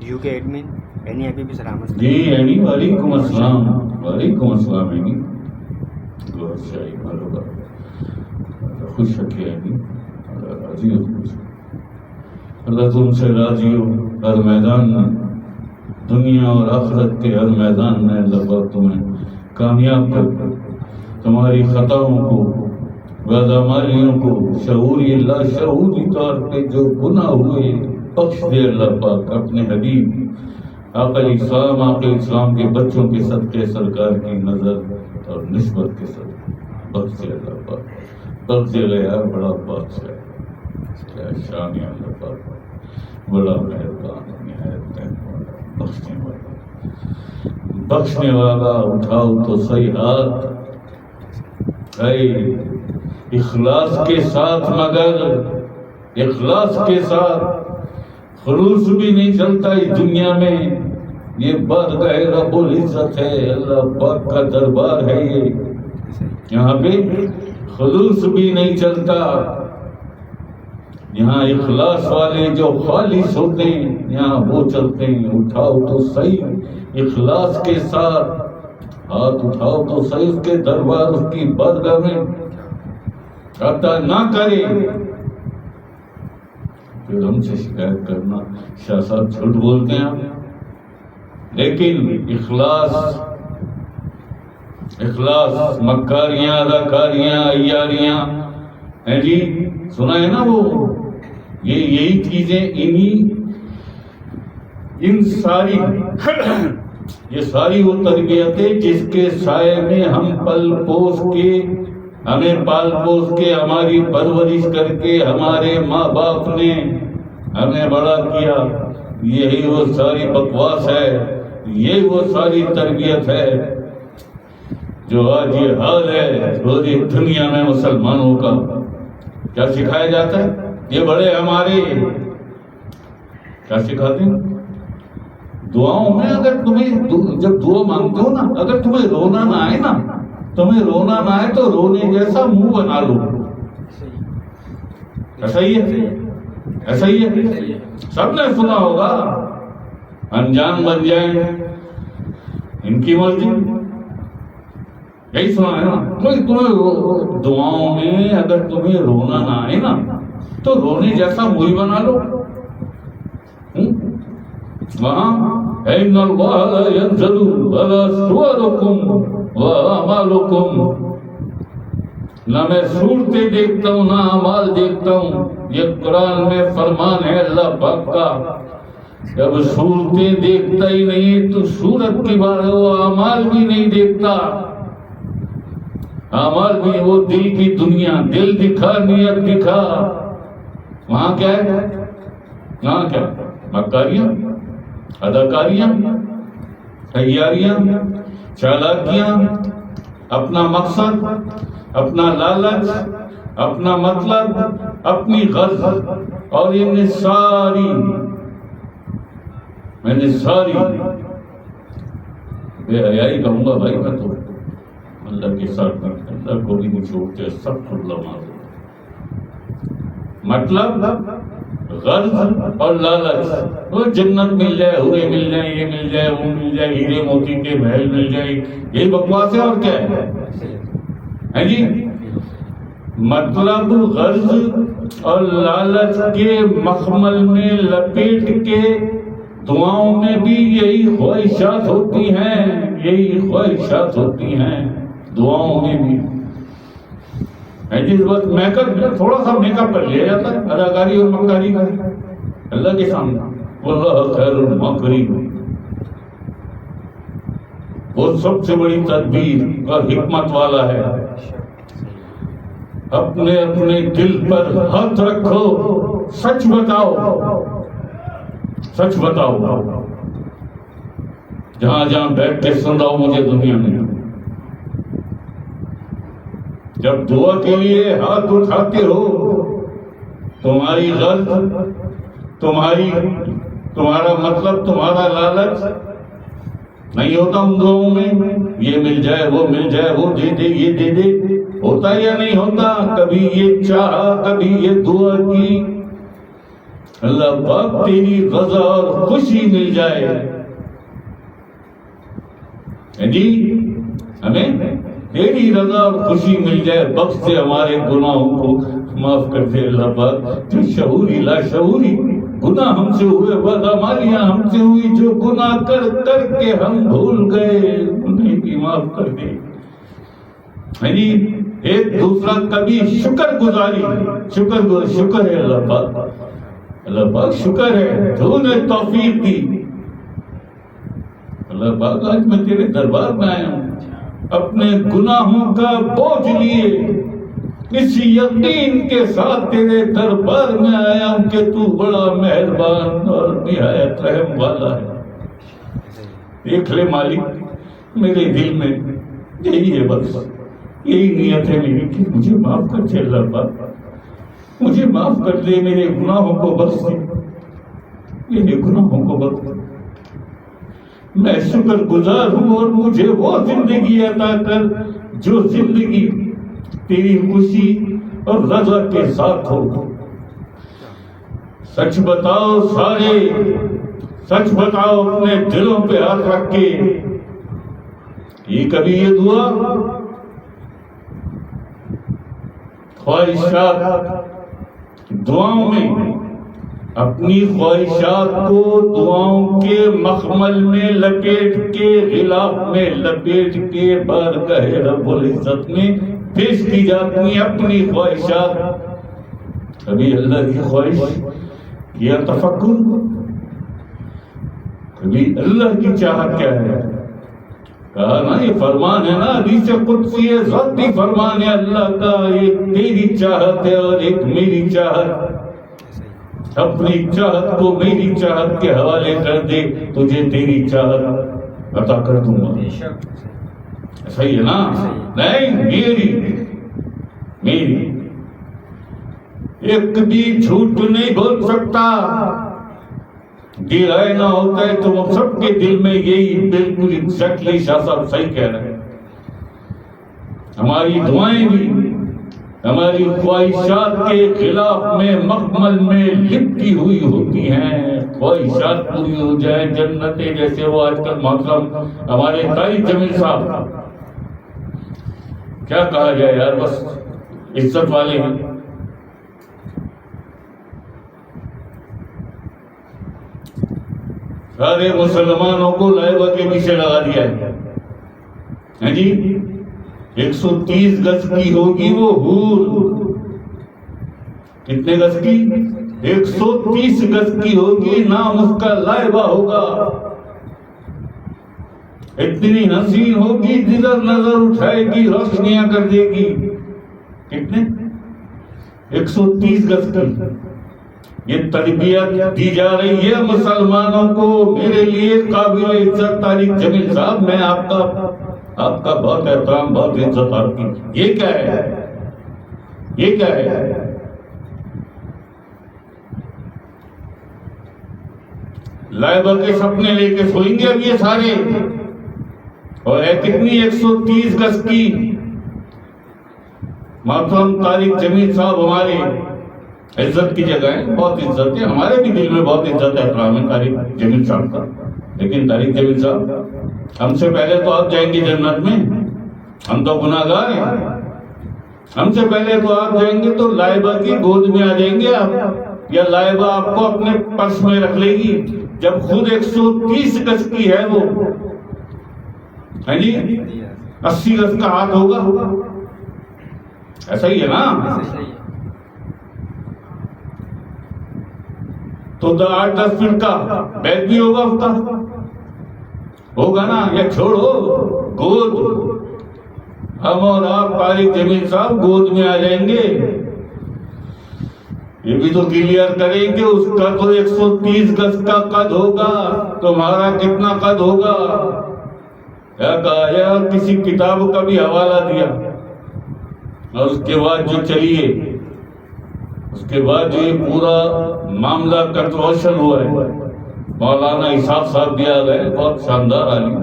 UK admin any ابھی بھی سلامت. جی any وعلیکم السلام. وعلیکم السلام اینی. گوھر شاہی مرحبا. خوش رکھے اینی. راضی ہو تم سے. اللہ تم سے راضی ہو ہر میدان میں, دنیا اور آخرت کے ہر میدان میں. اللہ پاک تمہیں کامیاب کر, تمہاری خطاؤں کو بدعمالیوں کو شعوری لا شعوری طور پہ جو گناہ ہوئے بخش دے اللہ پاک. اپنے حبیب آقا اسلام کے بچوں کے صدقے سرکار کی نظر اور نسبت کے صدقے بخش دے اللہ پاک. بخش دے گا یار, بڑا بادشاہ ہے, کیا شان ہے اللہ پاک, بڑا مہربان نہایت بخشنے والا. بخشنے والا اٹھاؤ تو صحیح ہاتھ, اے اخلاص کے ساتھ, مگر اخلاص کے ساتھ. خلوص بھی نہیں چلتا اس دنیا میں. یہ بارگاہ رب العزت ہے, اللہ پاک کا دربار ہے یہ. یہاں پہ خلوص بھی نہیں چلتا. یہاں اخلاص والے جو خالص ہوتے ہیں یہاں وہ چلتے ہیں. اٹھاؤ تو صحیح اخلاص کے ساتھ, ہاتھ اٹھاؤ تو صحیح اس کے دربار, اس کی بارگاہ میں. عطا نہ کرے پھر ہم سے شکایت کرنا شاہ صاحب جھوٹ بولتے ہیں آپ. لیکن اخلاص مکاریاں, اداکاریاں, عیاریاں ہیں جی, سنا ہے نا وہ, یہی چیزیں ان ساری یہ ساری وہ تربیتیں جس کے سائے میں ہم پل پوس کے, ہمیں پال پوس کے, ہماری پرورش کر کے ہمارے ماں باپ نے ہمیں بڑا کیا. یہی وہ ساری بکواس ہے, یہ وہ ساری تربیت ہے جو آج یہ حال ہے پوری دنیا میں مسلمانوں کا. کیا سکھایا جاتا ہے؟ یہ بڑے ہمارے کیا سکھاتے ہیں دعاؤں میں. اگر تمہیں جب دعا مانگتے ہو نا, اگر تمہیں رونا نہ آئے نا, تمہیں رونا نہ آئے تو رونے جیسا منہ بنا لو. ایسا ہی ہے, ایسا ہی ہے. سب نے سنا ہوگا, انجان بن جائیں ان کی مرضی, یہی سنا ہے نا. تمہیں دعاؤں میں اگر تمہیں رونا نہ آئے نا تو رونے جیسا منہ بنا لو. وہاں ان اللہ لا ينظر الى صوركم وَأَعْمَالُكُمْ, نہ میں صورتیں دیکھتا ہوں نہ اعمال دیکھتا ہوں. یہ قرآن میں فرمان ہے اللہ پاک کا. جب صورتیں دیکھتا ہی نہیں تو صورت کی بات ہے, وہ اعمال بھی نہیں دیکھتا. اعمال بھی وہ دل کی دنیا, دل دکھا نیت دکھا. وہاں کیا ہے, وہاں کیا مکاریاں, اداکاریاں, تیاریاں, چالاکیاں, اپنا مقصد, اپنا لالچ, اپنا مطلب, اپنی غرض, اور میں نے ساری بے حیائی کہوں گا بھائی. میں تو اللہ کے ساتھ اللہ کو بھی نہیں چھوڑتے, سب کو اللہ معذور. مطلب غرض اور لالچ, وہ جنت مل جائے, حوریں مل جائیں, یہ مل جائے, وہ مل جائے, ہیرے موتی کے محل مل جائے, یہ بکواس ہے. اور کیا ہے جی, مطلب غرض اور لالچ کے مخمل میں لپیٹ کے دعاؤں میں بھی یہی خواہشات ہوتی ہیں, یہی خواہشات ہوتی ہیں دعاؤں میں بھی. جس وقت میک اپ, تھوڑا سا میک اپ کر لیا جاتا ہے اداکاری اور مکاری کا اللہ کے سامنے. واللہ خیر الماکرین, وہ سب سے بڑی تدبیر اور حکمت والا ہے. اپنے اپنے دل پر ہاتھ رکھو, سچ بتاؤ, سچ بتاؤ. جہاں جہاں بیٹھ کے سن رہا ہوں مجھے دنیا میں, جب دعا کے لیے ہاتھ اٹھاتے ہو, تمہاری غرض, تمہارا مطلب, تمہارا لالچ نہیں ہوتا ان دعاؤں میں. یہ مل جائے, وہ مل جائے, وہ دے دے, یہ دے دے, ہوتا یا نہیں ہوتا؟ کبھی یہ چاہا, کبھی یہ دعا کی, اللہ پاک تیری رضا اور خوشی مل جائے. جی ہمیں تیری رضا اور خوشی مل جائے. بخش دے ہمارے گناہوں کو, معاف کر دے اللہ پاک. جو شعوری لا شعوری گناہ ہم سے ہوئے, بدعمالیاں ہم سے ہوئی, جو گناہ کر کر کے ہم بھول گئے, انہیں بھی معاف کر دے. جی ایک دوسرا کبھی شکر گزاری, شکر ہے اللہ پاک. اللہ پاک شکر ہے تو نے توفیق دی. اللہ پاک آج میں تیرے دربار میں آیا ہوں اپنے گناہوں کا بوجھ لیے, اس یقین کے ساتھ تیرے دربار میں آیا ہوں کہ تو بڑا مہربان اور نہایت رحم والا ہے. دیکھ لے مالک میرے دل میں یہی ہے, بس یہی نیت ہے میری کہ مجھے معاف کر دے اللہ پاک, مجھے معاف کر دے, میرے گناہوں کو بخش دے, میرے گناہوں کو بخش دے. میں شکر گزار ہوں اور مجھے وہ زندگی عطا کر جو زندگی تیری خوشی اور رضا کے ساتھ ہو. سچ بتاؤ سارے, سچ بتاؤ اپنے دلوں پہ ہاتھ رکھ کے. یہ کبھی یہ دعا خواہشات دعاؤں میں اپنی خواہشات کو دعاؤں کے مخمل میں لپیٹ کے, غلاف میں لپیٹ کے بارگاہ رب العزت میں پیش کی جاتی ہیں اپنی خواہشات. کبھی اللہ کی خواہش یا تفکر, کبھی اللہ کی چاہت کیا ہے. کہا نا یہ فرمان ہے نا, حدیث قدسی ہے, ذاتی فرمان ہے اللہ کا. ایک تیری چاہت ہے اور ایک میری چاہت. اپنی چاہت کو میری چاہت کے حوالے کر دے, تجھے تیری چاہت عطا کر دوں گا. صحیح ہے نا؟ نہیں, میری ایک بھی جھوٹ نہیں بول سکتا. دل آئے نہ ہوتا ہے تو ہم سب کے دل میں یہی بالکل ایگزیکٹلی شاہ صاحب صحیح کہہ رہے ہیں. ہماری دعائیں بھی ہماری خواہشات کے خلاف میں مخمل میں لپٹی ہوئی ہوتی ہیں. خواہشات پوری ہو جائے, جنتیں, جیسے وہ آج کل محترم ہمارے طارق جمیل صاحب, کیا کہا جائے یار, بس عزت والے ہیں. سارے مسلمانوں کو لائبہ کے پیچھے لگا دیا ہے جی. 130 گز کی ہوگی وہ حور. کتنے گز کی؟ 130 گز کی ہوگی, نام اس کا لائبہ ہوگا. اتنی حسین ہوگی جدھر نظر اٹھائے گی روشنیاں کر دے گی. کتنے؟ 130 گز کی. یہ تربیت دی جا رہی ہے مسلمانوں کو. میرے لیے قابل عزت طارق جمیل صاحب, میں آپ کا بہت احترام, بہت عزت آپ کی. یہ کیا ہے, یہ کیا ہے؟ لائبہ کے سپنے لے کے سوئیں گے اب یہ سارے. اور ہے کتنی؟ 130 گز کی. محترم طارق جمیل صاحب ہمارے عزت کی جگہ ہے, بہت عزت ہے, ہمارے بھی دل میں بہت عزت ہے, احترام ہے طارق جمیل صاحب کا. لیکن طارق جمیل صاحب, ہم سے پہلے تو آپ جائیں گے جنت میں, ہم تو گناہگار ہیں. ہم سے پہلے تو آپ جائیں گے تو لائبہ کی گود میں آ جائیں گے آپ, یا لائبہ آپ کو اپنے پرس میں رکھ لے گی. جب خود 130 گز کی ہے وہ, ہے جی, 80 گز کا ہاتھ ہوگا. ایسا ہی ہے نا؟ تو 8-10 فٹ کا بیگ بھی ہوگا اس کا, ہوگا نا. یا چھوڑو گود, ہم اور آپ طارق جمیل صاحب گود میں آ جائیں گے. یہ بھی تو کلیئر کریں کہ اس کا تو 130 گز کا قد ہوگا, تمہارا کتنا قد ہوگا. کیا کہا یا کسی کتاب کا بھی حوالہ دیا, اور اس کے بعد جو چلیے, اس کے بعد جو یہ پورا معاملہ کنٹروورشل ہوا ہے, مولانا اسحاق صاحب بھی آ گئے, بہت شاندار عالم,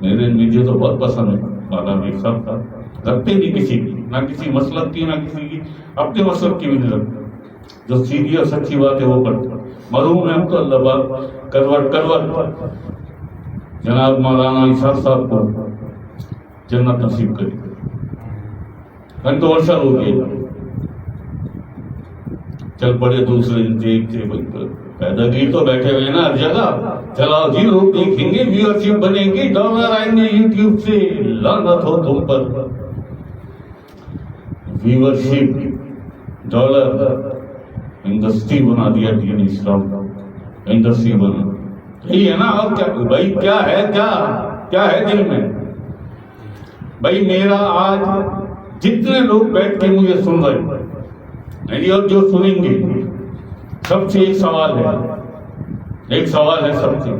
مجھے تو بہت پسند ہے مولانا اسحاق صاحب. رکھتے نہیں کسی کی, نہ کسی مسلک کی, نہ کسی کی اپنے مسلک کی بھی نہیں رکھتے. جو سیدھی اور سچی بات ہے وہ کرتا. مرحوم ہے ہم تو اللہ پاک کروٹ جناب مولانا اسحاق صاحب کو جنت نصیب کرے. کنٹروورشل ہو گیا, چل پڑے دوسرے دیکھتے پیدا گیر تو بیٹھے ہوئے نا ہر جگہ. چلاؤ جی لوگ دیکھیں گے, ویورشپ بنے گی, ڈالر آئیں گے یوٹیوب سے, لعنت ہو تم پر. ویورشپ ڈالر انڈسٹری بنا دیا دین اسلام, انڈسٹری بنا. یہی ہے نا. اور کیا بھائی, کیا ہے دل میں بھائی میرا؟ آج جتنے لوگ بیٹھ کے مجھے سن رہے ہیں اور جو سنیں گے, سب سے ایک سوال ہے سب سے.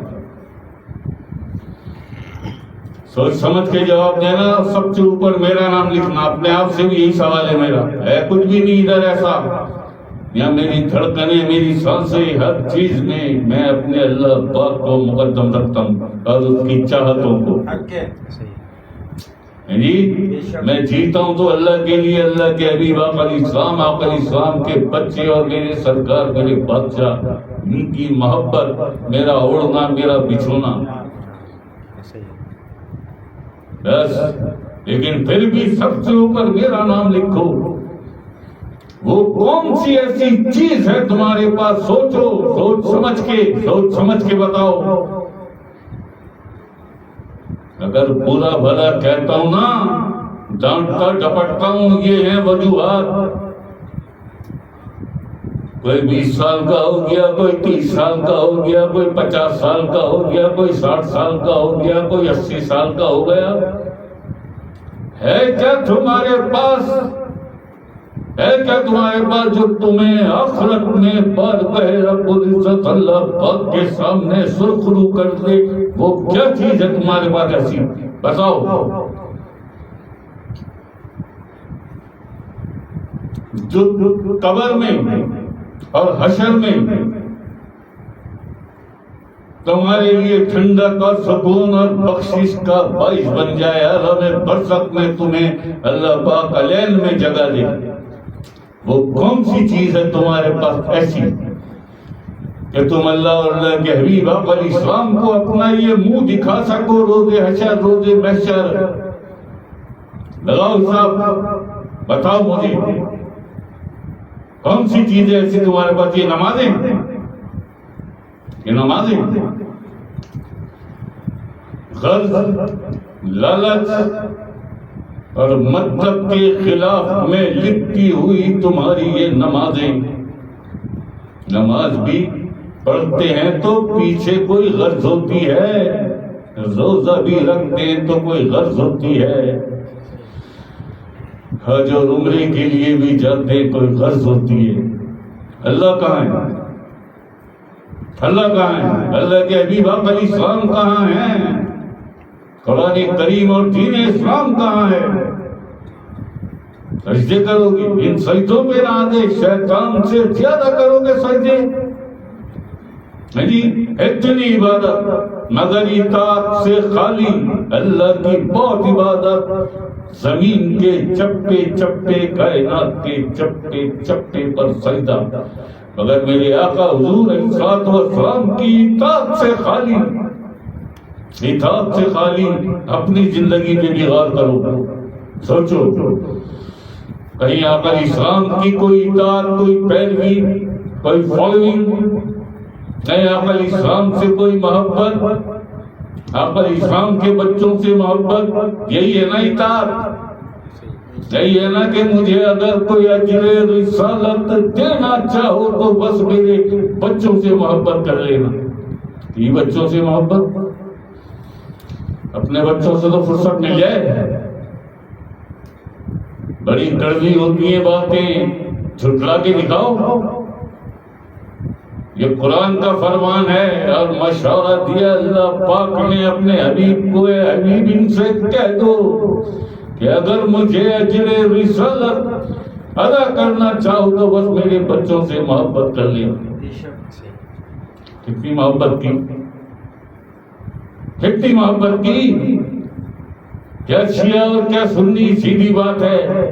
سوچ سمجھ کے جواب دینا. سب سے اوپر میرا نام لکھنا. اپنے آپ سے بھی یہی سوال ہے میرا. ہے کچھ بھی نہیں ادھر ایسا. یا میری دھڑکنیں, میری سانسیں, ہر چیز میں اپنے اللہ پاک کو مقدم رکھتا ہوں اور اس کی چاہتوں کو. جی میں جیتا ہوں تو اللہ کے لیے, اللہ کے حبیب آقا علیہ السلام کے بچے اور میرے سرکار, میرے بادشاہ, ان کی محبت, میرا اوڑھنا, میرا بچھونا بس. لیکن پھر بھی سب سے اوپر میرا نام لکھو. وہ کون سی ایسی چیز ہے تمہارے پاس؟ سوچو, سوچ سمجھ کے بتاؤ. اگر برا بھلا کہتا ہوں نا, ڈانٹتا ڈپٹتا ہوں, یہ ہیں وجوہات. کوئی 20 سال کا ہو گیا, کوئی 30 سال کا ہو گیا, کوئی 50 سال کا ہو گیا, کوئی 60 سال کا ہو گیا, کوئی 80 سال کا ہو گیا. ہے کیا تمہارے پاس جو تمہیں آخرت میں بار بہر رب العزت اللہ پاک کے سامنے سرخرو کر دے؟ وہ کیا چیز ہے تمہارے پاس ایسی؟ بتاؤ. جو قبر میں اور حشر میں تمہارے لیے ٹھنڈک اور سکون اور بخشش کا باعث بن جائے, عالم برزخ میں تمہیں اللہ پاک الین میں جگہ دے. وہ کون سی چیز ہے تمہارے پاس ایسی کہ تم اللہ اور اللہ کے حبیب آقا علیہ السلام کو اپنا یہ منہ دکھا سکو روز حشر, روز محشر؟ لگاؤ صاحب, بتاؤ مجھے کون سی چیزیں ایسی تمہارے پاس؟ یہ نمازیں, غرض, لالچ اور مطلب کے خلاف میں لپٹی ہوئی تمہاری یہ نمازیں. نماز بھی پڑھتے ہیں تو پیچھے کوئی غرض ہوتی ہے, روزہ بھی رکھتے ہیں تو کوئی غرض ہوتی ہے, حج اور عمرے کے لیے بھی جاتے ہیں کوئی غرض ہوتی ہے. اللہ کہاں ہے؟ اللہ کے حبیب آقا علیہ السلام کہاں ہیں؟ قرآن کریم اور دین اسلام کہاں ہے؟ سجدے کرو گے, ان سجدوں پہ نہ دے, شیطان سے زیادہ کرو گے سجدے. اتنی عبادت مگر اطاعت سے خالی, اللہ کی بہت عبادت. زمین کے چپے چپے, کائنات کے چپے چپے پر سجدہ, مگر میرے آقا حضور علیہ السلام کی اطاعت سے خالی. اطاعت سے خالی اپنی زندگی پہ بھی غور کرو. سوچو کہیں آقا علیہ السلام کی کوئی اطاعت, کوئی پیروی, کوئی فالوئنگ نہیں. آقا علیہ السلام سے کوئی محبت, آقا علیہ السلام کے بچوں سے محبت, یہی ہے نا اطاعت. یہی ہے نا کہ مجھے اگر کوئی اجر رسالت دینا چاہو تو بس میرے بچوں سے محبت کر لینا. یہ بچوں سے محبت, اپنے بچوں سے تو فرصت مل جائے. بڑی کڑوی ہوتی ہیں باتیں, جھٹلا کے دکھاؤ. یہ قرآن کا فرمان ہے اور مشورہ دیا اللہ پاک نے اپنے حبیب کو, اے حبیب ان سے کہہ دو کہ اگر مجھے اجر رسالت ادا کرنا چاہو تو بس میرے بچوں سے محبت کر لیں. کتنی محبت کی, کتنی محبت کی. کیا شیعہ اور کیا سنی, سیدھی بات ہے.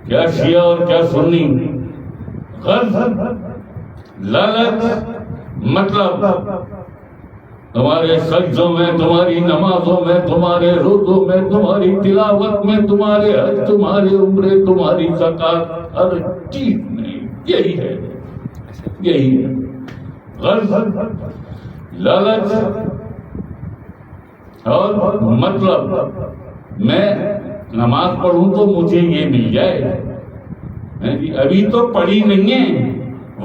کیا شیعہ اور کیا سنی, غرض لالچ مطلب تمہارے سجدوں میں، تمہاری نمازوں میں، تمہارے روزوں میں، تمہاری تلاوت میں، تمہارے حج، تمہارے عمرے، تمہاری زکات، ہر چیز میں یہی ہے، یہی ہے غرض لالچ اور مطلب میں نماز پڑھوں تو مجھے یہ مل جائے. ابھی تو پڑھی نہیں ہے،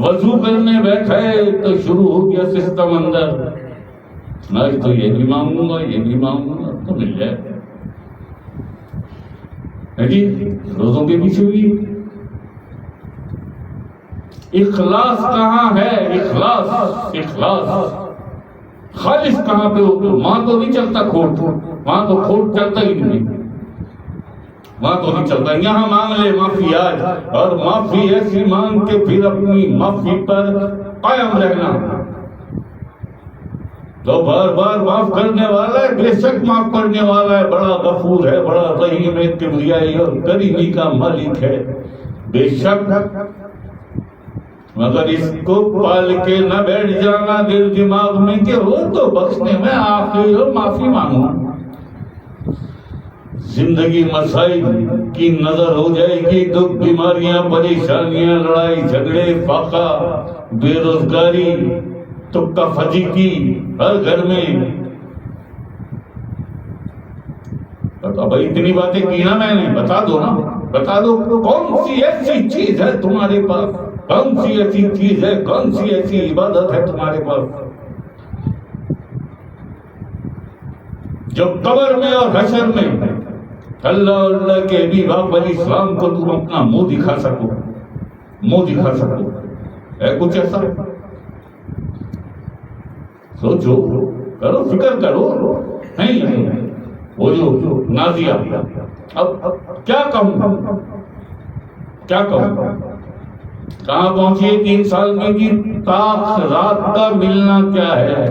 وضو کرنے بیٹھے تو شروع ہو گیا سسٹم اندر، آج تو یہ بھی مانگوں گا، یہ بھی مانگوں گا، تو مل جائے. جی روزوں کے پیچھے بھی اخلاص کہاں ہے؟ اخلاص اخلاص خالص کہاں پہ ہو؟ وہاں تو نہیں چلتا کھوٹ، وہاں تو کھوٹ چلتا ہی نہیں، وہاں تو نہیں چلتا. یہاں مانگ لے معافی آج، اور معافی ایسی مانگ کے پھر اپنی معافی پر قائم رہنا. تو بار بار معاف کرنے والا ہے، بے شک معاف کرنے والا ہے، بڑا غفور ہے، بڑا رحیم ہے، کبریائی اور کریمی کا مالک ہے بے شک. مگر اس کو پال کے نہ بیٹھ جانا دل دماغ میں کہ وہ تو بخشنے میں آخری اور معافی مانگوں. زندگی مسائل کی نظر ہو جائے گی، دکھ بیماریاں پریشانیاں لڑائی جھگڑے فاقہ بے روزگاری تکا فجیتی ہر گھر میں. بھائی اتنی باتیں کی نا میں نے، بتا دو نا، بتا دو کون سی ایسی چیز ہے تمہارے پاس، کون سی ایسی چیز ہے، کون سی ایسی عبادت ہے تمہارے پاس جو قبر میں اور حشر میں اللہ اللہ کے بھی باپ علیہ السلام کو تم اپنا منہ دکھا سکو، منہ دکھا سکو. ہے کچھ ایسا؟ سوچو کرو، فکر کرو. نہیں وہ جو نازیہ، اب کیا کہوں، کیا کہوں، کہاں پہنچی 3 سال میں کی طاق رات کا ملنا کیا ہے.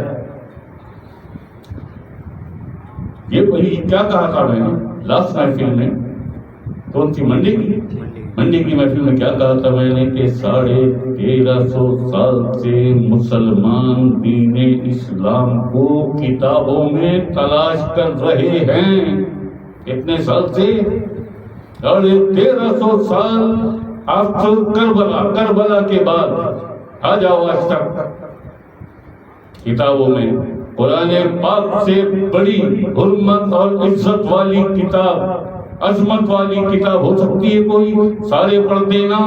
یہ وہی کیا کہا تھا میں نے لاسٹ محفل میں، کون سی منڈی کی محفل میں کیا کہا تھا میں نے کہ 1350 سال سے مسلمان دین اسلام کو کتابوں میں تلاش کر رہے ہیں. کتنے سال سے؟ 1350 سال آفٹر کربلا کے بعد آ جاؤ آج تک کتابوں میں. قرآن پاک سے بڑی حرمت اور عزت والی کتاب، عظمت والی کتاب ہو سکتی ہے کوئی؟ سارے پڑھتے نا،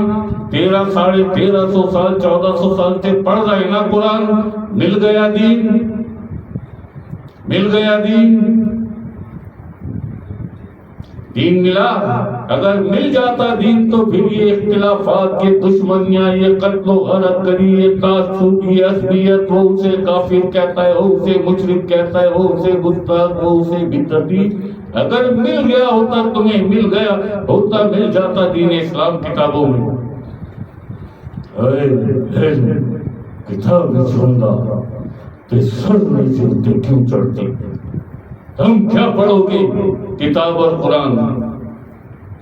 1350 سال 1400 سال سے پڑھ رہے نا قرآن. مل گیا دین، مل گیا دین، دین ملا. اگر مل جاتا دین تو پھر یہ اختلافات، یہ دشمنیاں، یہ قتل و غارت کری، یہ تعصب، یہ عصبیت، وہ اسے کافر کہتا ہے، وہ اسے مشرک کہتا ہے، وہ اسے گستاخ، وہ اسے بدعتی. اگر مل گیا ہوتا، تمہیں مل گیا ہوتا، مل جاتا دین اسلام کتابوں میں. کتاب سننا تو سر میں سے کیوں چڑھتے؟ تم کیا پڑھو گے کتاب اور قرآن؟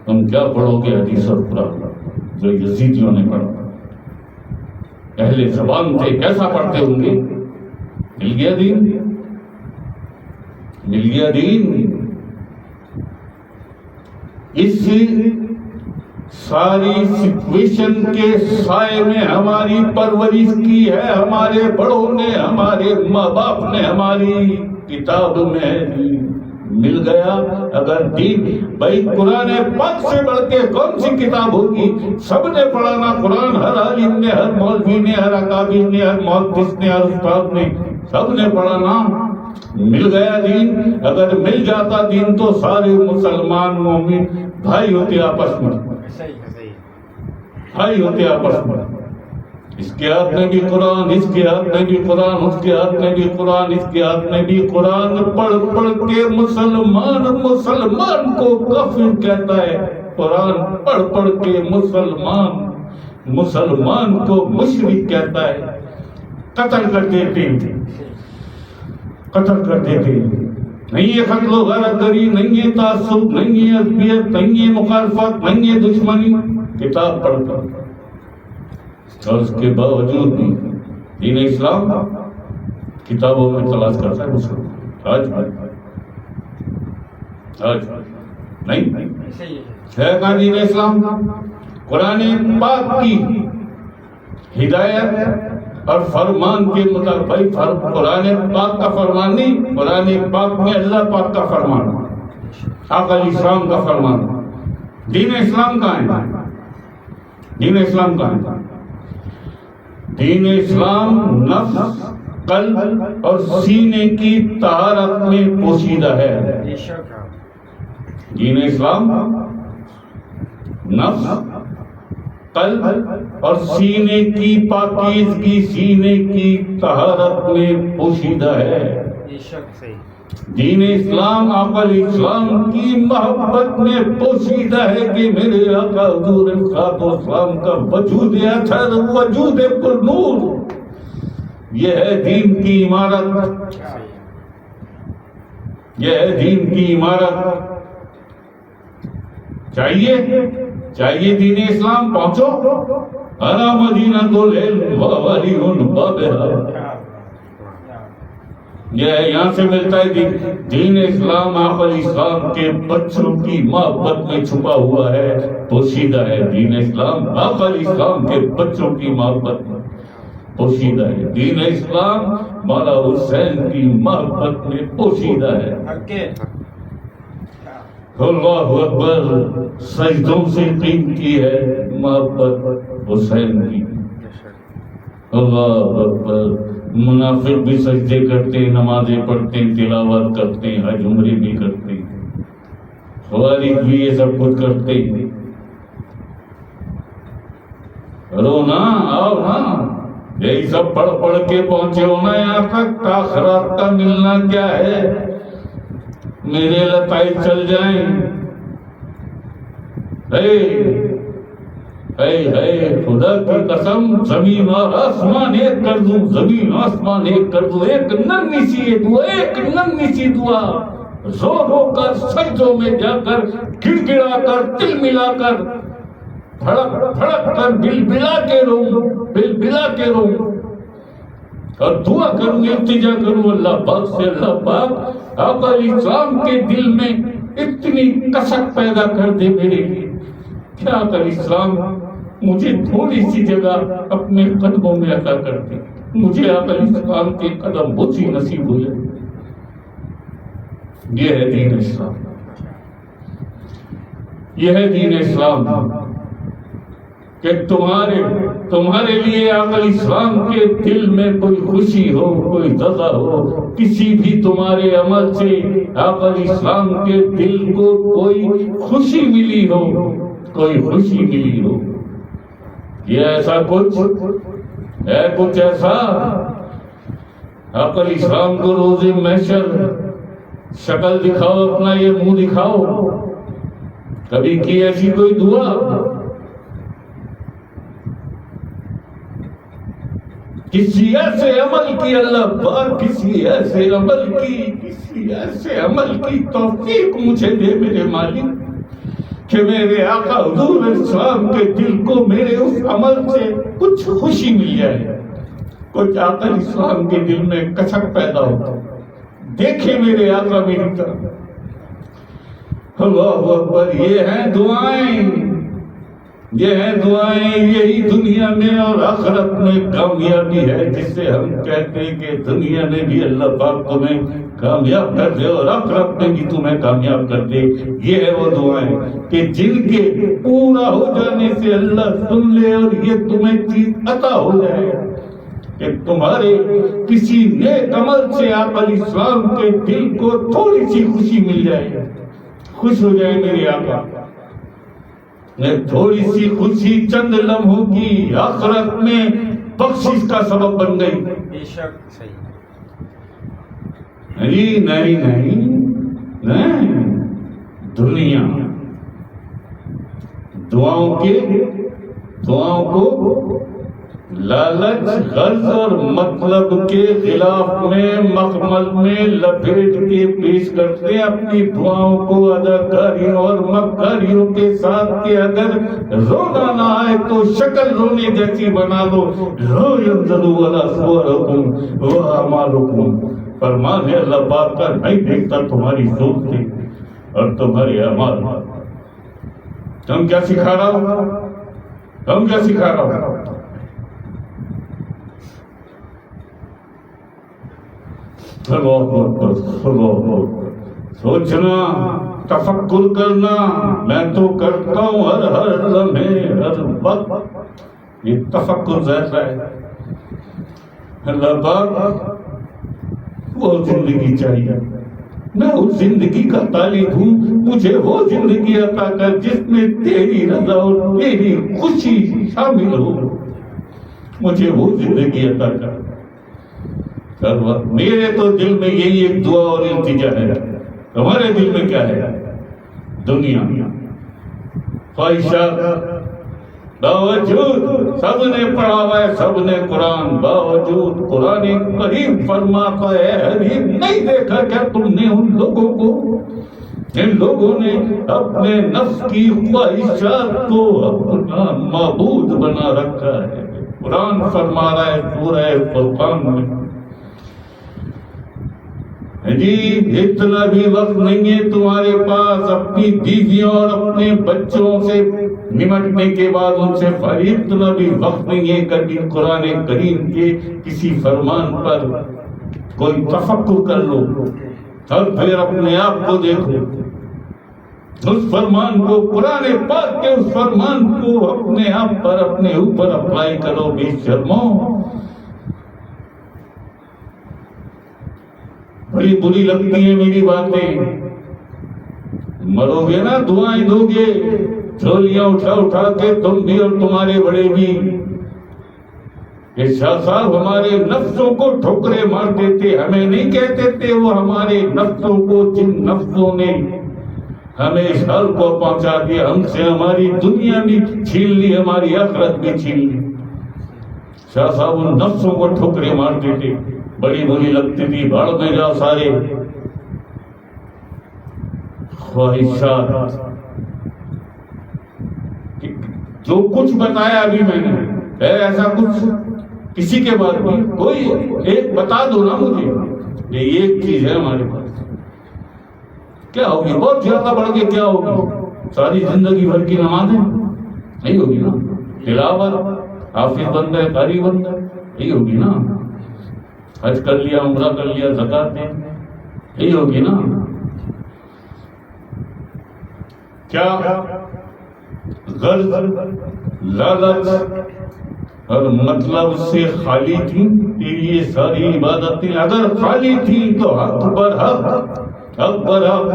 تم کیا پڑھو گے حدیث اور قرآن جو یزیدیوں نے پڑھا؟ اہل زبان تھے، کیسا پڑھتے ہوں گے؟ مل گیا دین، مل گیا دین. اس ساری سچویشن کے سائے میں ہماری پرورش کی ہے ہمارے بڑوں نے، ہمارے ماں باپ نے. ہماری کتاب میں مل گیا اگر دین. بھائی قرآن پاک سے بڑھ کے کون سی کتاب ہوگی؟ سب نے پڑھانا قرآن، ہر عالم نے، ہر مولوی نے، ہر اکابر نے، ہر محدث نے، ہر استاد نے، سب نے پڑھانا. مل گیا دین. اگر مل جاتا دین تو سارے مسلمان مومن بھائی ہوتے آپس میں، بھائی ہوتے آپس میں. اس کے ہاتھ میں بھی قرآن، اس کے ہاتھ میں بھی قرآن، اس کے ہاتھ میں بھی قرآن، اس کے ہاتھ میں بھی قرآن. پڑھ پڑھ کے مسلمان کو کافر کہتا ہے. قرآن پڑھ پڑھ کے مسلمان کو مشرک کہتا ہے. قتل کر دیتے، قتل کر دیتے. نہیں یہ قتل و غارت گری، نہیں یہ تعصب، نہیں یہ عصبیت، نہیں یہ مخالفت، نہیں یہ دشمنی. کتاب پڑھ کر اور اس کے باوجود بھی دین اسلام کتابوں میں تلاش کرتا ہے مسلمان آج نہیں ہے کہاں دین اسلام؟ قرآن پاک کی ہدایت اور فرمان کے مطابق. بھائی قرآن پاک کا فرمان نہیں، قرآن پاک میں اللہ پاک کا فرمان، آقا علیہ السلام کا فرمان. دین اسلام کہاں ہے؟ دین اسلام کہاں ہے؟ دین اسلام نفس، قلب اور سینے کی طہارت میں پوشیدہ ہے. دین اسلام نفس، قلب اور سینے کی پاکیزگی، سینے کی طہارت میں پوشیدہ ہے. دین اسلام آقا علیہ السلام کی محبت میں پوشیدہ ہے کہ میرے آقا حضور السلام کا وجود اطہر، وجود پر نور. یہ ہے دین کی عمارت، یہ ہے دین کی عمارت. چاہیے دین اسلام پہنچو. انا مدینۃ العلم وولی بابھا. یہ یہاں سے ملتا ہے دین اسلام آقا علیہ السلام کے بچوں کی محبت میں چھپا ہوا ہے، پوشیدہ ہے. دین اسلام آقا علیہ السلام کے بچوں کی محبت میں پوشیدہ ہے. دین اسلام مولا حسین کی محبت میں پوشیدہ ہے. اللہ اکبر. سجدوں سے قیمتی ہے محبت حسین کی. اللہ اکبر. منافق بھی سجدے کرتے، نمازیں پڑھتے، تلاوت کرتے، حج عمرے بھی کرتے، خوارج بھی یہ سب کچھ کرتے. کرو نا، آؤ نا. یہی سب پڑھ پڑھ کے پہنچے ہو نا یہاں تک. آخرت کا ملنا کیا ہے؟ میرے لتائی چل جائیں. خدا کی قسم، زمین اور آسمان ایک کر دوں، زمین آسمان ایک کر دوں. ایک ننھی سی دعا، ایک ننھی سی دعا زور ہو کر سجدوں میں جا کر گڑ گڑا کر دل ملا کر دھڑک دھڑک کر بل بلا کے رہوں، بل بلا کے رہوں اور دعا کروں، التجا کروں اللہ پاک سے. اللہ پاک آقا علیہ السلام کے دل میں اتنی کسک پیدا کر دے میرے لیے. کیا آقا علیہ السلام مجھے تھوڑی سی جگہ اپنے قدموں میں عطا کر دے. مجھے آقا علیہ السلام کے قدم بوسی نصیب ہو جائے. یہ ہے دین اسلام، یہ ہے دین اسلام کہ تمہارے لیے آقا علیہ السلام کے دل میں کوئی خوشی ہو، کوئی رضا ہو، کسی بھی تمہارے عمل سے آقا علیہ السلام کے دل کو کوئی خوشی ملی ہو، کوئی خوشی ملی ہو. یہ ایسا کچھ ہے، کچھ ایسا آقا علیہ السلام کو روز محشر شکل دکھاؤ، اپنا یہ منہ دکھاؤ. کبھی کی ایسی کوئی دعا؟ کسی ایسے عمل کی اللہ پاک، کسی ایسے عمل کی توفیق مجھے دے میرے مالک کہ میرے آقا حضور السلام کے دل کو میرے اس عمل سے کچھ خوشی مل جائے، کچھ آقا السلام کے دل میں کسک پیدا ہو. دیکھے میرے آقا میری طرف. اللہ اکبر. یہ ہیں دعائیں، یہ ہیں دعائیں. یہی دنیا میں اور آخرت میں کامیابی ہے، جس سے ہم کہتے ہیں کہ دنیا میں بھی اللہ پاک تمہیں کامیاب کر دے اور آخرت میں بھی تمہیں کامیاب کر دے. یہ ہے وہ دعائیں کہ جن کے پورا ہو جانے سے اللہ سن لے اور یہ تمہیں چیز عطا ہو جائے کہ تمہارے کسی نیک عمل سے آقا علیہ السلام کے دل کو تھوڑی سی خوشی مل جائے. خوش ہو جائے میرے آقا. تھوڑی سی خوشی چند لمحوں کی آخرت میں بخشش کا سبب بن گئی. بے شک صحیح. نہیں دنیا دعاؤں کو لالچ غرض اور مطلب کے خلاف میں مخمل میں لپیٹ کے پیش کرتے ہیں اپنی دعاؤں کو اداکاریوں اور مکاریوں کے ساتھ کہ اگر رونا نہ آئے تو شکل رونے جیسی بنا دو. لا ينظروا ولا صوركم واعمالكم. فرمان ہے اللہ پاک کا نہیں دیکھتا تمہاری صورتیں اور تمہارے اعمال. تم کیا سکھا رہا ہو؟ تم کیا سکھا رہا ہو؟ سوچنا، تفکر کرنا میں تو کرتا ہوں ہر لمحے ہر وقت. یہ تفکر ذائقہ ہے. اللہ پاک وہ زندگی چاہیے. میں اس زندگی کا طالب ہوں. مجھے وہ زندگی عطا کر جس میں تیری رضا اور تیری خوشی شامل ہو. مجھے وہ زندگی عطا کر. ہر وقت میرے تو دل میں یہی ایک دعا اور التجا ہے. تمہارے دل میں کیا ہے؟ دنیا، خواہشات. باوجود سب نے پڑھا ہوا ہے، سب نے قرآن، باوجود قرآن کریم فرماتا ہے حبیب نہیں دیکھا کیا تم نے ان لوگوں کو؟ ان لوگوں نے اپنے نفس کی خواہشات کو اپنا معبود بنا رکھا ہے. قرآن فرما رہا ہے سورہ فرقان میں جی اتنا بھی وقت نہیں ہے تمہارے پاس اپنی بیویوں اور اپنے بچوں سے نمٹنے کے بعد ان سے فارغ. اتنا بھی وقت نہیں ہے کبھی قرآن کریم کے کسی فرمان پر کوئی تفکر کر لو اور پھر اپنے آپ کو دیکھو. اس فرمان کو، قرآن پاک کے اس فرمان کو اپنے آپ پر، اپنے اوپر اپلائی کرو. بے شرمو. بڑی بری لگتی ہیں میری باتیں. مرو گے نا دعائیں دو گے، جھولیاں اٹھا اٹھا کے تم بھی اور تمہارے بڑے بھی. یہ شاہ صاحب ہمارے نفسوں کو ٹھوکرے مارتے تھے. ہمیں نہیں کہتے تھے، وہ ہمارے نفسوں کو، جن نفسوں نے ہمیں اس حال کو پہنچا دیا. ہم سے ہماری دنیا بھی چھین لی، ہماری آخرت بھی چھین لی. شاہ صاحب ان نفسوں کو ٹھوکرے مارتے تھے. بڑی بری لگتی تھی. بھاڑ میں جاؤ سارے خواہشات. جو کچھ بتایا ابھی میں نے، ایسا کچھ کسی کے بارے میں کوئی ایک بتا دو نا مجھے. یہ ایک چیز ہے ہمارے پاس. کیا ہوگی؟ بہت زیادہ بڑھ کے کیا ہوگی؟ ساری زندگی بھر کی نمازیں نہیں ہوگی نا. تلاوت، حافظ بن گئے، قاری بن گئے، نہیں ہوگی نا. حج کر لیا، عمرہ کر لیا، زکات دیں، یہی ہوگی نا. کیا غرض، لالچ اور مطلب سے خالی تھی تیری یہ ساری عبادتیں؟ اگر خالی تھی تو حق پر حق، حق پر حق.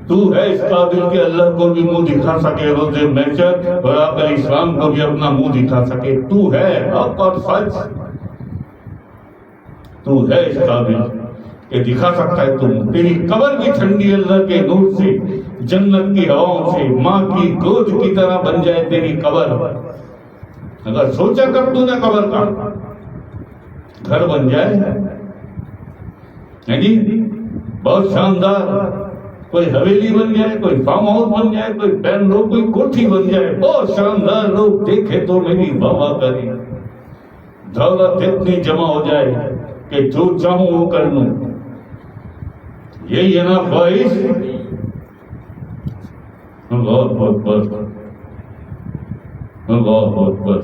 تو ہے اس قابل کہ اللہ کو بھی منہ دکھا سکے روز محشر اور آقا اسلام کو بھی اپنا منہ دکھا سکے. تو ہے حق اور سچ. تو ہے اس قابل کہ دکھا سکتا ہے. تم، تیری قبر بھی ٹھنڈی اللہ کے نور سے، جنت کی ہواؤں سے، ماں کی گود کی طرح بن جائے تیری قبر. اگر سوچا کر تو نے قبر کا گھر بن جائے جی بہت شاندار. کوئی حویلی بن جائے، کوئی فارم ہاؤس بن جائے، کوئی پین رو، کوئی کوٹھی بن جائے، بہت شاندار. لوگ دیکھے تو میری واہ کریں. دولت اتنی جمع ہو جائے کہ جو چاہوں وہ کر لوں. یہی ہے نا خواہش. اللہ اکبر، اللہ اکبر.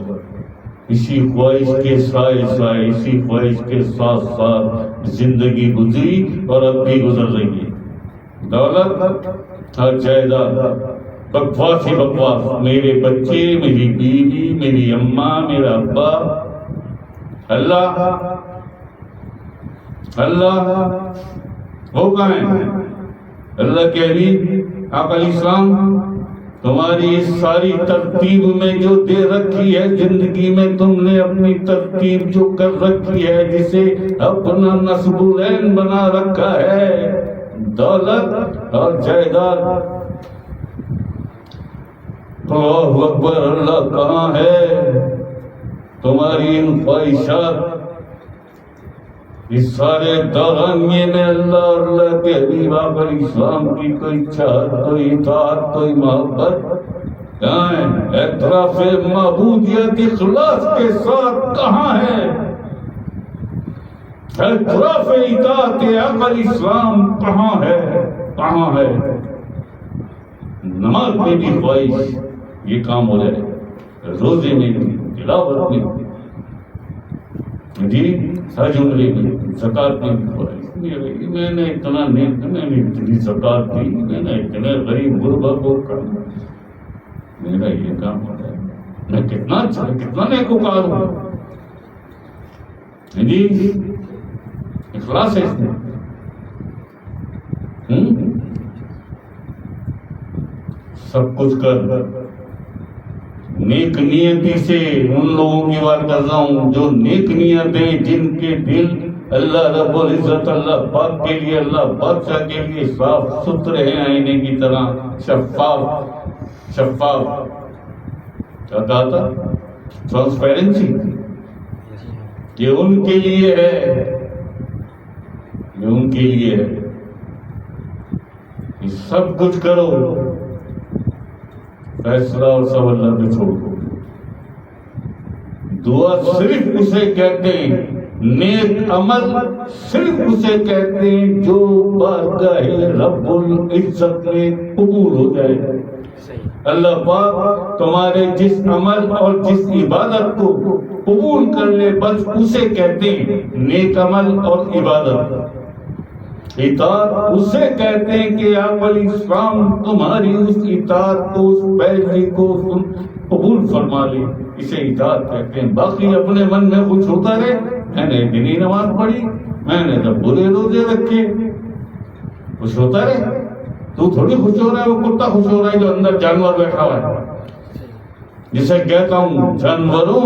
اسی خواہش کے سائے سائے، اسی خواہش کے ساتھ ساتھ زندگی گزری اور اب بھی گزر رہی ہے. دولت اور جائیداد، بکواس ہی بکواس. میرے بچے، میری بیوی، میری اماں، میرا ابا. اللہ اللہ وہ کہاں ہے؟ اللہ کے حبیب آقا اسلام تمہاری اس ساری ترتیب میں جو دے رکھی ہے زندگی میں، تم نے اپنی ترتیب جو کر رکھی ہے، جسے اپنا نصب العین بنا رکھا ہے، دولت اور جائیداد. اللہ اکبر. اللہ کہاں ہے؟ تمہاری ان خواہشات اس سارے دورانیے میں اللہ اور اللہ کے حبیب آقا علیہ السلام کی کوئی چاہت، کوئی اطاعت، کوئی محبت کہاں ہے؟ اعتراف معبودیت اخلاص کے ساتھ کہاں ہے؟ اعتراف اطاعت آقا علیہ السلام کہاں ہے؟ کہاں ہے؟ نماز میں بھی خواہش یہ کام ہو جائے، روزے میں بھی، تلاوت میں بھی، جی حج عمرے میں، زکات میں بھی خواہش، میں نے اتنا نیک، میں نے اتنی زکات دی، میں نے اتنے غریب غربا کو کرنا، میرا یہ کام ہو جائے، میں کتنا اچھا، کتنا نیکوکار ہوں، جی اخلاص ہے اس میں۔ سب کچھ کر نیک نیتی سے ان لوگوں کی بات کر رہا ہوں جو نیک نیتیں، جن کے دل اللہ رب العزت، اللہ پاک کے لیے، اللہ بادشاہ کے لیے صاف ستھرے ہیں، آئینے کی طرح شفاف شفاف، کیا کہا تھا؟ ٹرانسپیرنسی، یہ ان کے لیے ہے، یہ ان کے لیے ہے۔ یہ سب کچھ کرو، فیصلہ اور سب اللہ پہ چھوڑ دو۔ دعا صرف اسے کہتے ہیں، نیک عمل صرف اسے کہتے ہیں جو بارگاہ رب العزت میں قبول ہو جائے۔ اللہ پاک تمہارے جس عمل اور جس عبادت کو قبول کر لے، بس اسے کہتے ہیں نیک عمل اور عبادت۔ اطاعت اسے کہتے ہیں کہ آپ علیہ السلام تمہاری اس اطاعت کو، اس پیروی کو قبول فرما لے، اسے اطاعت کہتے ہیں۔ باقی اپنے من میں کچھ ہوتا رہے، میں نے دینی نماز پڑھی، میں نے جب برے روزے رکھے، کچھ ہوتا رہے، تو تھوڑی خوش ہو رہا ہے، وہ کتا خوش ہو رہا ہے جو اندر جانور بیٹھا ہوا ہے، جسے کہتا ہوں جانوروں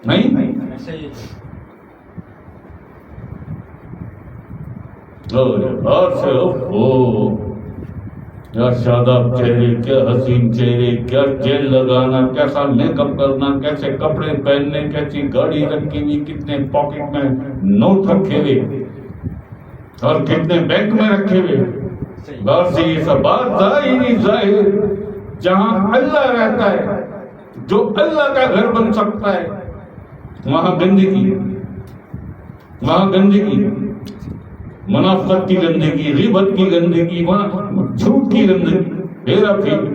نہیں۔ باہر سے کیا شاداب چہرے، کیا حسین چہرے، کیا جیل لگانا، کیسا میک اپ کرنا، کیسے کپڑے پہننے، کیسی گاڑی رکھی ہوئی، کتنے پاکٹ میں نوٹ رکھے ہوئے اور کتنے بینک میں رکھے ہوئے۔ باہر سے یہ سب بات ظاہری ظاہر، جہاں اللہ رہتا ہے، جو اللہ کا گھر بن سکتا ہے، وہاں گندگی، وہاں گندگی، منافقت کی گندگی، غیبت کی گندگی، جھوٹ کی گندگی، ہیرا پھیری،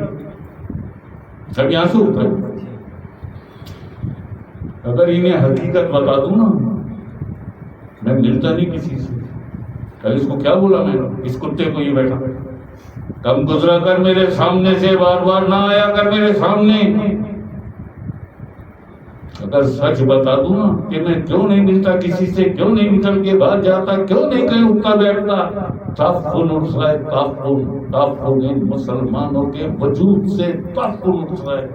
سب یہاں سے ہوتا ہے۔ اگر انہیں حقیقت بتا دوں نا، میں ملتا نہیں کسی سے، کل اس کو کیا بولا میں، اس کتے کو یہ بیٹھا، کم گزرا کر میرے سامنے سے، بار بار نہ آیا کر میرے سامنے۔ اگر سچ بتا دوں نا کہ میں کیوں نہیں ملتا کسی سے، کیوں نہیں نکل کے باہر جاتا، کیوں نہیں کہیں اٹھتا بیٹھتا، تعفن اٹھ رہا ہے، تعفن مسلمانوں کے وجود سے تعفن اٹھ رہا ہے۔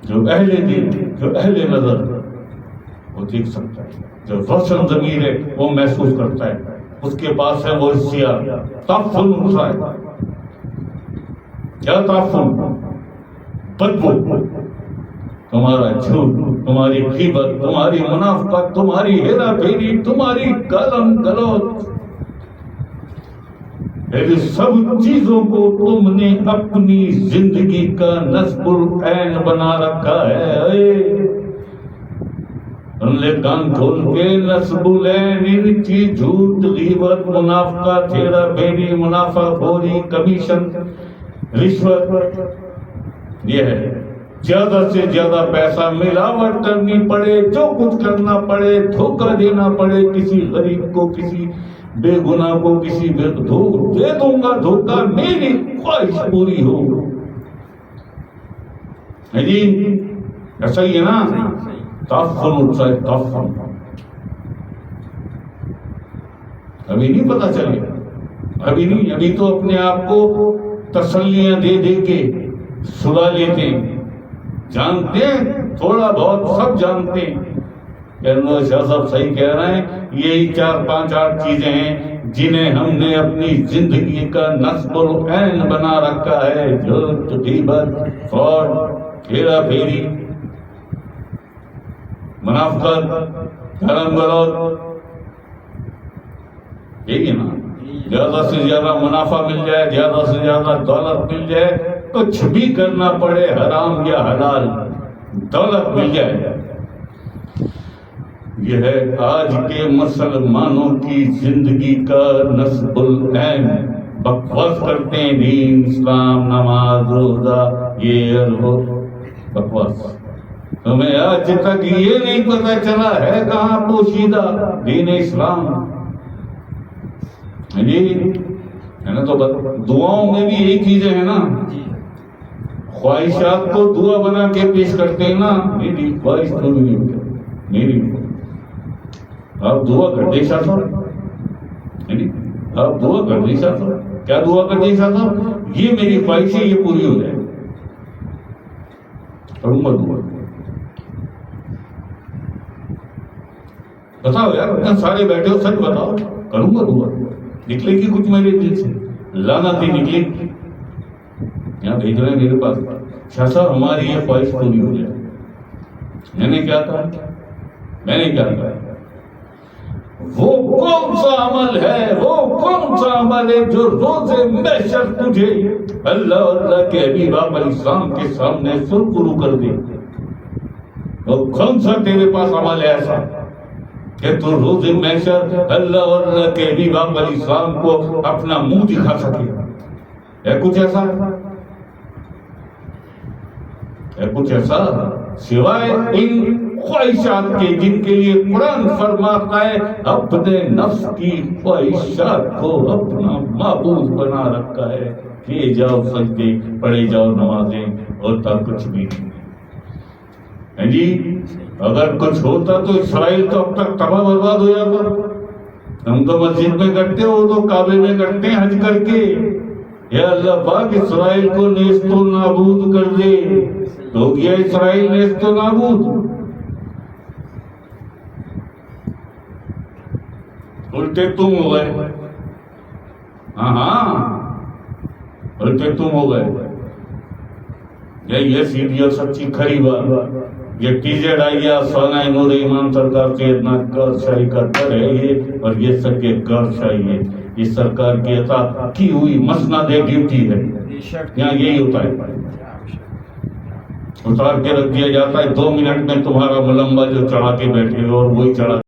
جو اہل دل، جو اہل نظر، وہ دیکھ سکتا ہے، جو روشن ضمیر ہے وہ محسوس کرتا ہے، اس کے پاس ہے وہ حسیات، تعفن اٹھ رہا ہے۔ کیا تعفن؟ بدبو، تمہارا جھوٹ، تمہاری غیبت، تمہاری منافقت، تمہاری ہیرا پھیری، تمہاری گالم گلوچ، ان سب چیزوں کو تم نے اپنی زندگی کا نصب العین بنا رکھا ہے۔ ان لے کان کھول کے، نصب العین، ان کی جھوٹ، غیبت، منافقت، ہیرا پھیری، منافع خوری، کمیشن، رشوت، یہ ہے۔ زیادہ سے زیادہ پیسہ ملاوٹ کرنی پڑے، جو کچھ کرنا پڑے، دھوکہ دینا پڑے کسی غریب کو، کسی بے گناہ کو، کسی بے دے دوں گا دھوکہ، میری خواہش پوری ہو۔ جی ایسا ہی ہے نا، تعفن اٹھتا ہے، تعفن۔ ابھی نہیں پتا چلے، ابھی نہیں، ابھی تو اپنے آپ کو تسلیاں دے دے کے سلا لیتے ہیں، جانتے ہیں تھوڑا بہت، سب جانتے ہیں، کہ شاہ صاحب صحیح کہہ رہے ہیں، یہی 4-5-8 چیزیں ہیں جنہیں ہم نے اپنی زندگی کا نصب العین بنا رکھا ہے، جھوٹ، غیبت، فراڈ، ہیرا پھیری، منافقت، گرم گروت، یہی ہے نا۔ زیادہ سے زیادہ منافع مل جائے، زیادہ سے زیادہ دولت مل جائے، کچھ بھی کرنا پڑے، حرام یا حلال، دولت مل جائے۔ یہ ہے آج کے مسلمانوں کی زندگی کا نصب العین۔ بکواس کرتے ہیں دین، اسلام، نماز، روزہ، یہ اور وہ بکواس۔ ہمیں آج تک یہ نہیں پتہ چلا ہے کہاں پوشیدہ دین اسلام جی ہے نا۔ تو دعاؤں میں بھی یہی چیزیں ہیں نا، خواہشات کو دعا بنا کے پیش کرتے ہیں نا، میری خواہش تو نہیں ہوتی، میری آپ دعا کر دے شاہ صاحب، آپ دعا کر دے شاہ صاحب، کیا دعا کر دے شاہ صاحب؟ یہ میری خواہش ہے، یہ پوری ہو جائے، کروں گا دعا۔ بتاؤ یار، اتنا سارے بیٹھے ہو، سچ بتاؤ، کروں گا دعا؟ نکلے گی کچھ میرے دل سے؟ لعنت ہی نکلے گی۔ یہاں بھیج رہے ہیں میرے پاس، شاہ صاحب ہماری یہ خواہش پوری ہو جائے۔ میں نے کیا کہا؟ میں نے کیا کہا؟ وہ کون سا عمل ہے، وہ کون سا عمل ہے جو روز محشر تجھے اللہ اور اللہ کے حبیب آپ علیہ السلام کے سامنے سرخرو کر دے؟ وہ کون سا تیرے پاس عمل ہے ایسا کہ تو روز محشر اللہ اور اللہ کے حبیب آپ علیہ السلام کو اپنا منہ دکھا سکے؟ ہے کچھ ایسا؟ ہے کچھ ایسا سوائے ان خواہشات کے جن کے لیے قرآن فرماتا ہے اپنے نفس کی خواہشات کو اپنا معبود بنا رکھا ہے، کیے جاؤ سجدے، پڑھے جاؤ نمازیں، ہوتا کچھ بھی نہیں جی۔ اگر کچھ ہوتا تو اسرائیل تو اب تک تباہ برباد ہو جاتا۔ ہم تو مسجد میں کرتے، وہ تو کعبے میں کرتے ہیں حج کر کے۔ یا اللہ پاک اسرائیل کو نیست و نابود کر دے، تو گیا اسرائیل نیست و نابود۔ الٹے تم ہو گئے، ہاں الٹے تم ہو گئے۔ یہ سیدھی اور سچی کھری بات، یہ ٹیزے ڈائیا سونا نور ایمان سرکار سے اتنا غیر شاہی کا ڈر ہے یہ، اور یہ سب کے غیر شاہی ہے، یہ سرکار کی عطا کی ہوئی مسند ڈیوٹی ہے۔ یہاں یہی ہوتا ہے، اتار کے رکھ دیا جاتا ہے، 2 منٹ میں تمہارا ملمبا جو چڑھا کے بیٹھے اور وہی چڑھا